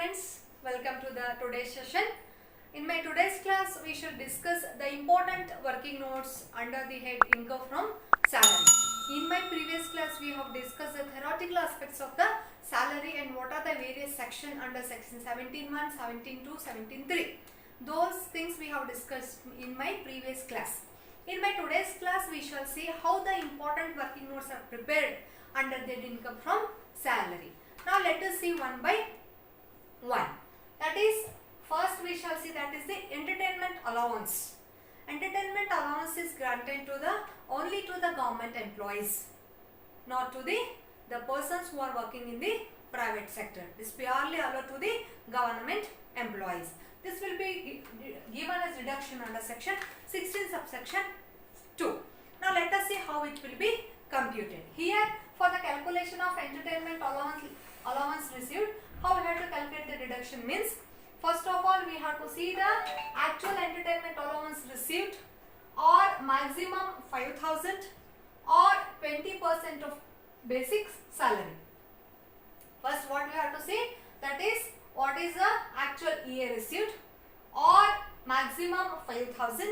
friends, welcome to the today's session. In my today's class, we should discuss the important working notes under the head income from salary. In my previous class, we have discussed the theoretical aspects of the salary and what are the various sections under section 17.1, 17.2, 17.3. Those things we have discussed in my previous class. In my today's class, we shall see how the important working notes are prepared under the head income from salary. Now let us see one by one. That is, first we shall see that is the entertainment allowance. Entertainment allowance is granted to the only to the government employees, not to the persons who are working in the private sector. This purely allowed to the government employees. This will be given as reduction under section 16 subsection 2. Now let us see how it will be computed. Here for the calculation of entertainment allowance received, how we have to calculate the deduction means, first of all we have to see the actual entertainment allowance received or maximum 5,000 or 20% of basic salary. First what we have to see, that is what is the actual EA received or maximum 5,000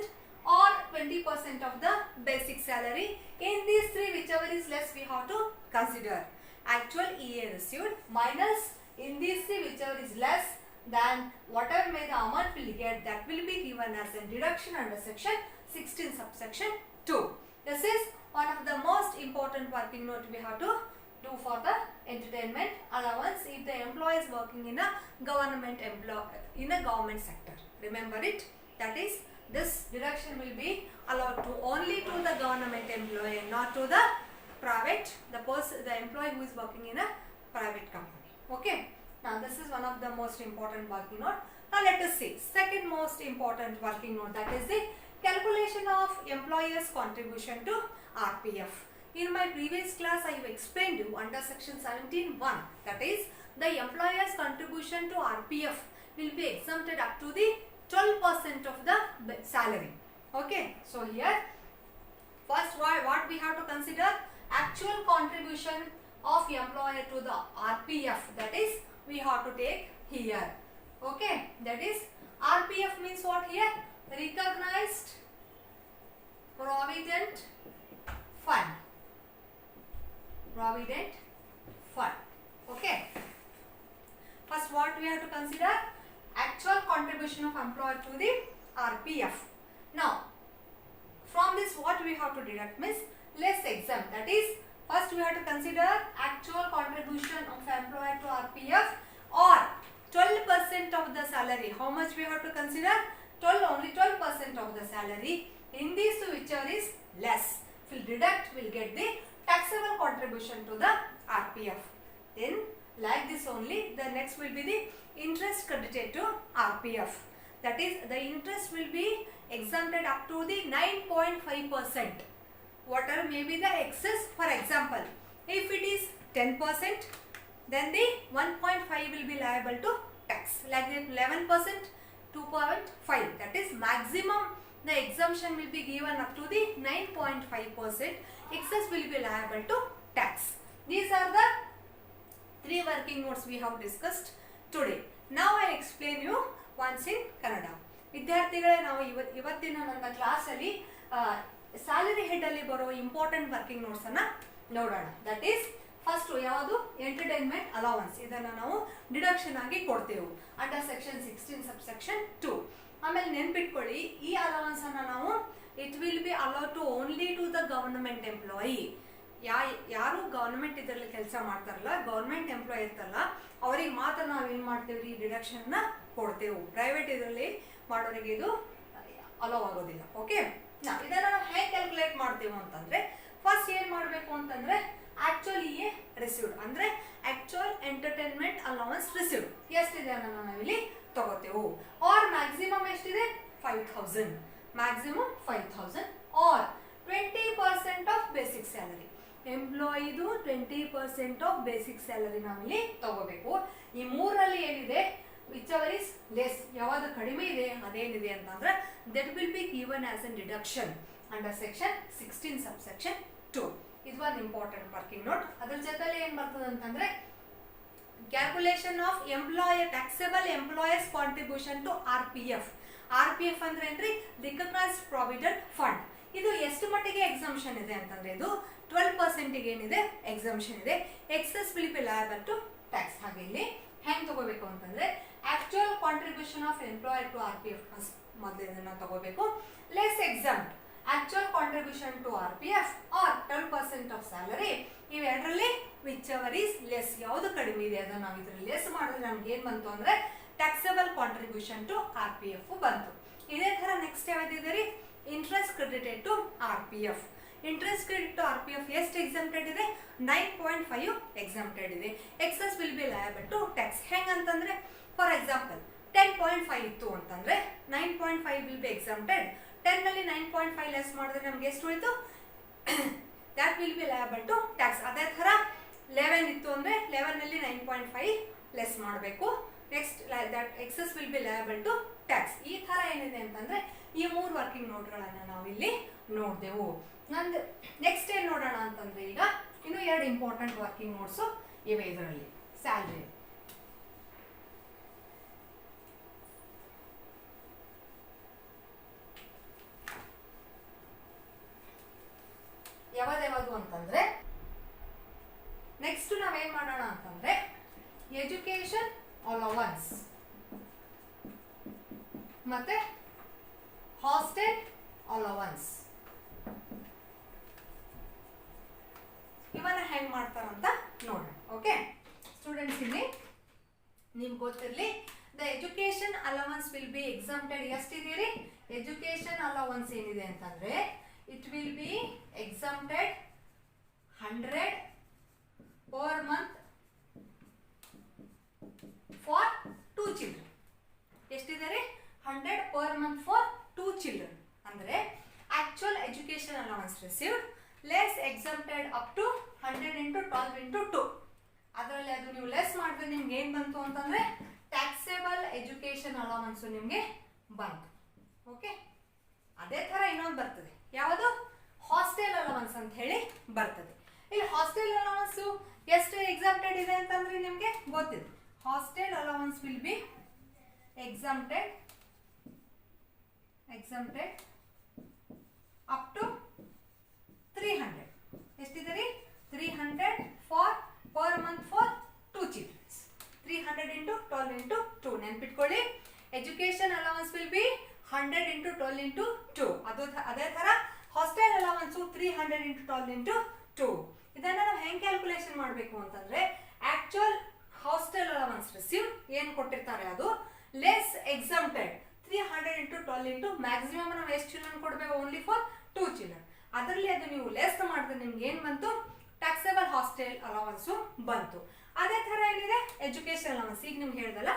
or 20% of the basic salary. In these three, whichever is less we have to consider. Actual EA received minus in these three, whichever is less than whatever may the amount will get, that will be given as a deduction under section 16 subsection 2. This is one of the most important working note we have to do for the entertainment allowance if the employee is working in a government sector. Remember it, that is this deduction will be allowed to only to the government employee, not to the private, the employee who is working in a private company. Okay. Now this is one of the most important working note. Now let us see second most important working note, that is the calculation of employer's contribution to RPF. In my previous class I have explained you under section 17.1, that is the employer's contribution to RPF will be exempted up to the 12% of the salary. Okay, so here first what we have to consider, actual contribution of employer to the RPF, that is we have to take here. Okay, that is RPF means what here? Recognized Provident Fund. Provident Fund. Okay. First what we have to consider, actual contribution of employer to the RPF. Now from this what we have to deduct means less exempt, that is first we have to consider actual contribution of employer to RPF or 12% of the salary. How much we have to consider? Only 12% of the salary. In these two, whichever is less, if we deduct, we will get the taxable contribution to the RPF. Then like this only, the next will be the interest credited to RPF. That is the interest will be exempted up to the 9.5%. Whatever may be the excess, for example, if it is 10%, then the 1.5 will be liable to tax. Like the 11%, 2.5, that is maximum the exemption will be given up to the 9.5%. Excess will be liable to tax. These are the three working notes we have discussed today. Now I explain you once in Kannada. ವಿದ್ಯಾರ್ಥಿಗಳೇ, ನಾವು ಇವತ್ತಿನ ನನ್ನ ಕ್ಲಾಸಲ್ಲಿ salary head ಅಲ್ಲಿ ಬರೋ important working notes ಅನ್ನ ನೋಡೋಣ. That is first ಯಾವುದು ಎಂಟರ್ಟೈನ್ಮೆಂಟ್ ಅಲೌನ್ಸ್, ಇದನ್ನ ನಾವು ಡಿಡಕ್ಷನ್ ಆಗಿ ಕೊಡ್ತೇವೆ ಅಂಡರ್ ಸೆಕ್ಷನ್ 16 ಸಬ್ಸೆಕ್ಷನ್ 2. ಆಮೇಲೆ ನೆನ್ಪಿಟ್ಕೊಳ್ಳಿ, ಈ ಅಲೌನ್ಸ್ ಅನ್ನ ನಾವು it will be allowed to only to the government employee. ಯಾರು ಗವರ್ನಮೆಂಟ್ ಇದರಲ್ಲಿ ಕೆಲಸ ಮಾಡ್ತಾರಲ್ಲ, ಗವರ್ನಮೆಂಟ್ ಎಂಪ್ಲಾಯಿ ಇರ್ತಲ್ಲ, ಅವ್ರಿಗೆ ಮಾತ್ರ ನಾವು ಏನು ಮಾಡ್ತೇವೆ, ಈ ಡಿಡಕ್ಷನ್ ನ ಕೊಡ್ತೇವೆ. ಪ್ರೈವೇಟ್ ಇದರಲ್ಲಿ ಮಾಡೋರಿಗೆ ಇದು ಅಲೋ ಆಗೋದಿಲ್ಲ. ಓಕೆ, ಇದನ್ನ ನಾವು ಹೇಗೆ ಕ್ಯಾಲ್ಕುಲೇಟ್ ಮಾಡ್ತೇವೆ ಅಂತಂದ್ರೆ, ಫಸ್ಟ್ ಏನ್ ಮಾಡಬೇಕು ಅಂತಂದ್ರೆ ಆಕ್ಚುಲ್ ಇಎ ರಿಸೀವ್ಡ್ ಅಂದ್ರೆ ಆಕ್ಚುಯಲ್ ಎಂಟರ್ಟೈನ್ಮೆಂಟ್ ಅಲೌನ್ಸ್ ರಿಸೀವ್ಡ್ ಎಷ್ಟಿದೆ ಅನ್ನೋದನ್ನ ನಾವಿಲ್ಲಿ ತಗೋತೇವೆ. ಆರ್ ಮ್ಯಾಕ್ಸಿಮಮ್ ಎಷ್ಟಿದೆ? 5,000. Maximum 5,000 or 20% of basic salary. ಎಂಪ್ಲಾಯಿದು 20% ಆಫ್ ಬೇಸಿಕ್ ಸ್ಯಾಲರಿ ನಾವಿಲ್ಲಿ ತಗೋಬೇಕು. ಈ ಮೂರಲ್ಲಿ ಏನಿದೆ, whichever is less, ಯಾವುದು ಕಡಿಮೆ ಇದೆ ಅದೇನಿದೆ ಅಂತಂದ್ರೆ that will be given as a deduction under section 16 subsection 2. ಇದು ಒಂದು ಇಂಪಾರ್ಟೆಂಟ್ ವರ್ಕಿಂಗ್ ನೋಟ್. ಅದ್ರ ಜೊತೆಲಿ ಏನ್ ಬರ್ತದೆ ಅಂತಂದ್ರೆ calculation of employer taxable employers contribution to RPF. RPF ಅಂದ್ರೆ ಏನ್ರಿ, ರಿಕಗ್ನೈಸ್ಡ್ ಪ್ರಾವಿಡೆಂಟ್ ಫಂಡ್. ಇದು ಎಷ್ಟು ಮಟ್ಟಿಗೆ ಎಕ್ಸಂಪ್ಷನ್ ಇದೆ ಅಂತಂದ್ರೆ ಇದು 12% ಏನಿದೆ ಎಕ್ಸಂಪ್ಷನ್ ಇದೆ. Excess will be liable to tax. ಹಾಗೆ ಇಲ್ಲಿ ಹೆಂಗ್ ತಗೋಬೇಕು ಅಂತಂದ್ರೆ actual contribution of employer to RPF ಮೊದಲು ಇದನ್ನ ತಗೋಬೇಕು. Less exempt actual contribution to RPF or 12% of salary. ಇವೆರಡರಲ್ಲಿ ವಿಚ್ ಎವರ್ ಈಸ್ ಲೆಸ್, ಯಾವುದು ಕಡಿಮೆ ಇದೆ ಅದನ್ನ ನಾವು ಇದರಲ್ಲಿ ಲೆಸ್ ಮಾಡಿದ್ರೆ ನಮ್ಗೆ ಏನ್ ಬಂತು ಅಂದ್ರೆ ಟ್ಯಾಕ್ಸೇಬಲ್ ಕಾಂಟ್ರಿಬ್ಯೂಷನ್ ಟು RPF ಬಂತು. ಇದೇ ತರ ನೆಕ್ಸ್ಟ್ ಯಾವ್ದಿದೆ ರೀ, interest credited to RPF. Interest credit to RPF ಎಷ್ಟು ಎಕ್ಸಂಪ್ಟೆಡ್ ಇದೆ, 9.5 ಎಕ್ಸಂಪ್ಟೆಡ್ ಇದೆ. Excess will be liable to tax. ಹೆಂಗಂತಂದ್ರೆ ಫಾರ್ ಎಕ್ಸಾಂಪಲ್ 10.5 ಇತ್ತು ಅಂತಂದ್ರೆ 9.5 ವಿಲ್ ಬಿ ಎಕ್ಸಂಪ್ಟೆಡ್. 10 ನಲ್ಲಿ 9.5 ಲೆಸ್ ಮಾಡಿದ್ರೆ ನಮ್ಗೆ ಎಷ್ಟು ಉಳಿತು, that will be liable to tax. ಅದೇ ತರ 11 ಇತ್ತು ಅಂದ್ರೆ 11 ನಲ್ಲಿ 9.5 ಲೆಸ್ ಮಾಡಬೇಕು. Next that excess will be liable to tax. ಈ ತರ ಏನಿದೆ ಅಂತಂದ್ರೆ ಈ ಮೂರು ವರ್ಕಿಂಗ್ ನೋಟ್ಗಳನ್ನ ನಾವು ಇಲ್ಲಿ ನೋಡ್ದೆವು. ನಂದು ನೆಕ್ಸ್ಟ್ ಏನ್ ನೋಡೋಣ ಅಂತಂದ್ರೆ ಈಗ ಇನ್ನು ಎರಡು ಇಂಪಾರ್ಟೆಂಟ್ ವರ್ಕಿಂಗ್ ನೋಟ್ಸ್ ಇವೆ ಇದರಲ್ಲಿ. ಸ್ಯಾಲರಿ ಯಾವ್ದು ಅಂತಂದ್ರೆ ನೆಕ್ಸ್ಟ್ ನಾವೇನ್ ಮಾಡೋಣ ಅಂತಂದ್ರೆ ಎಜುಕೇಶನ್ ಅಲೋವನ್ಸ್ ಮತ್ತೆ ಹಾಸ್ಟೆಲ್ ಅಲೋವನ್ಸ್ ಇವನ್ನ ಹೆಂಗ್ ಮಾಡ್ತಾರಂತ ನೋಡೋಣ. ಓಕೆ ಸ್ಟೂಡೆಂಟ್ಸ್, ಇಲ್ಲಿ ನಿಮ್ಗೆ ಗೊತ್ತಿರಲಿ the education allowance will be exempted. ಎಷ್ಟಿದೀರಿ, ಎಜುಕೇಶನ್ ಅಲೋವನ್ಸ್ ಏನಿದೆ ಅಂತಂದ್ರೆ it will be exempted 100 per month for 2 children. ಎಷ್ಟಿದೆ 100 per month for 2 children. ಅಂದ್ರೆ actual education allowance received less exempted up to 100 into 12 into 2. ಅದರಲ್ಲಿ ಅದು ನೀವು ಲೆಸ್ ಮಾಡಿದ್ರೆ ನಿಮ್ಗೆ ಏನ್ ಬಂತು ಅಂತಂದ್ರೆ ಟ್ಯಾಕ್ಸೇಬಲ್ ಎಜುಕೇಶನ್ ಅಲೌವೆನ್ಸ್ ನಿಮ್ಗೆ ಬಂತು. ಓಕೆ, ಅದೇ ತರ ಇನ್ನೊಂದು ಬರ್ತದೆ, ಯಾವುದು ಹಾಸ್ಟೆಲ್ ಅಲೌವೆನ್ಸ್ ಅಂತ ಹೇಳಿ ಬರ್ತದೆ. ಇಲ್ಲಿ ಹಾಸ್ಟೆಲ್ ಅಲೌವೆನ್ಸ್ ಎಷ್ಟು ಎಕ್ಸಂಪ್ಟೆಡ್ ಇದೆ ಅಂತಂದ್ರೆ ನಿಮಗೆ ಗೊತ್ತಿದೆ. Hostel allowance will be exempted up to 300. ಎಷ್ಟಿದೆ ರೀ, 300 for per month for 2 childrens. 300 into 12 into 2. ನೆನ್ಪಿಟ್ಕೊಳ್ಳಿ, education allowance will be 100 into 12 into 2. ಅದೇ ತರ ಹಾಸ್ಟೆಲ್ ಅಲೌವೆನ್ಸ್ 300 into 12 into 2. ಇದನ್ನ ನಾವು ಹೆಂಗ್ ಕ್ಯಾಲ್ಕುಲೇಷನ್ ಮಾಡಬೇಕು ಅಂತಂದ್ರೆ ಆಕ್ಚುಯಲ್ ಹಾಸ್ಟೆಲ್ ಅಲೌವೆನ್ಸ್ ರಿಸೀವ್ ಏನ್ ಕೊಟ್ಟಿರ್ತಾರೆ ಅದು less exempted 300 into 12 into maximum ನಾವು ಎಷ್ಟು ಚಿಲ್ಡ್ರನ್ ಕೊಡಬೇಕು, ಓನ್ಲಿ ಫಾರ್ 2 ಚಿಲ್ಡ್ರನ್. ಅದರಲ್ಲಿ ಅದು ನೀವು ಲೆಸ್ ಮಾಡಿದ್ರೆ ನಿಮ್ಗೆ ಏನ್ ಬಂತು, ಟ್ಯಾಕ್ಸೇಬಲ್ ಹಾಸ್ಟೆಲ್ ಅಲೌವೆನ್ಸ್ ಬಂತು. ಅದೇ ತರ ಏನಿದೆ ಎಜುಕೇಶನ್ ಅಲೌವೆನ್ಸ್, ಈಗ ನಿಮ್ಗೆ ಹೇಳ್ದಲ್ಲ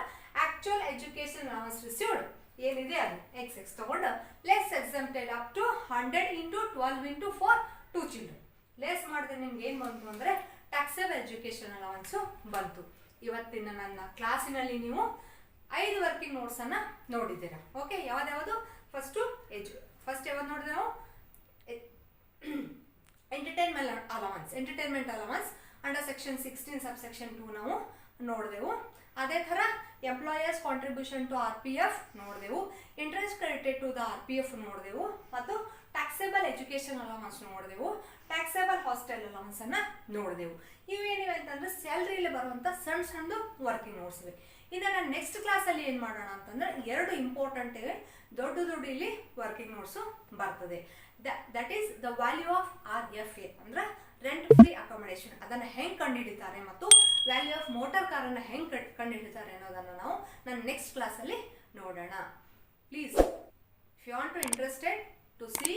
ಆಕ್ಚುಯಲ್ ಎಜುಕೇಶನ್ ಅಲೌವೆನ್ಸ್ ರಿಸೀವ್ಡ್ ಏನಿದೆ ಅದು XX ತಗೊಂಡು less exempted up to 100 into 12 into for 2 children. Less ಮಾಡಿದ್ರೆ ನಿಮ್ಗೆ ಏನ್ ಬಂತು ಅಂದ್ರೆ ಟ್ಯಾಕ್ಸೇಬಲ್ ಎಜುಕೇಶನ್ ಅಲೌವೆನ್ಸ್ ಬಂತು. ಇವತ್ತಿನ ನನ್ನ ಕ್ಲಾಸಿನಲ್ಲಿ ನೀವು 5 ವರ್ಕಿಂಗ್ ನೋಟ್ಸ್ ಅನ್ನ ನೋಡಿದ್ದೀರಾ. ಓಕೆ, ಯಾವ್ದು ಫಸ್ಟ್ ಯಾವ್ದು ನೋಡಿದ್ರೆ ನಾವು entertainment allowance under section 16 subsection 2 ನಾವು ನೋಡಿದೆವು. ಅದೇ ತರ ಎಂಪ್ಲಾಯರ್ಸ್ ಕಾಂಟ್ರಿಬ್ಯೂಷನ್ ಟು RPF ನೋಡಿದೆವು, interest credited to the RPF ನೋಡಿದೆವು, ಮತ್ತು ಟ್ಯಾಕ್ಸೇಬಲ್ ಎಜುಕೇಶನ್ ಅಲೌವೆನ್ಸ್ ನೋಡಿದೆವು, ಟ್ಯಾಕ್ಸೇಬಲ್ ಹಾಸ್ಟೆಲ್ ಅಲೌವೆನ್ಸ್ ಅನ್ನ ನೋಡಿದೆವು. ಇವೇನಿವೆ ಅಂತಂದ್ರೆ ಸ್ಯಾಲರಿಯಲ್ಲಿ ಬರುವಂತ ಸಣ್ಣ ವರ್ಕಿಂಗ್ ನೋಟ್ಸ್ ಇವೆ. ಇದನ್ನ ನೆಕ್ಸ್ಟ್ ಕ್ಲಾಸ್ ಅಲ್ಲಿ ಏನ್ ಮಾಡೋಣ ಅಂತಂದ್ರೆ 2 ಇಂಪಾರ್ಟೆಂಟ್ ಇವೆ, ದೊಡ್ಡ ಇಲ್ಲಿ ವರ್ಕಿಂಗ್ ನೋಟ್ಸ್ ಬರ್ತದೆ. That is the value of RFA ಅಂದ್ರೆ ರೆಂಟ್ ಫ್ರೀ ಅಕಾಮಡೇಷನ್, ಅದನ್ನ ಹೆಂಗ್ ಕಂಡುಹಿಡಿತಾರೆ ಮತ್ತು ವ್ಯಾಲ್ಯೂ ಆಫ್ ಮೋಟಾರ್ ಕಾರ್ ಅನ್ನ ಹೆಂಗ್ ಕಂಡುಹಿಡಿತಾರೆ ಅನ್ನೋದನ್ನ ನಾವು ನನ್ನ ನೆಕ್ಸ್ಟ್ ಕ್ಲಾಸ್ ಅಲ್ಲಿ ನೋಡೋಣ. Please if you want to interested to C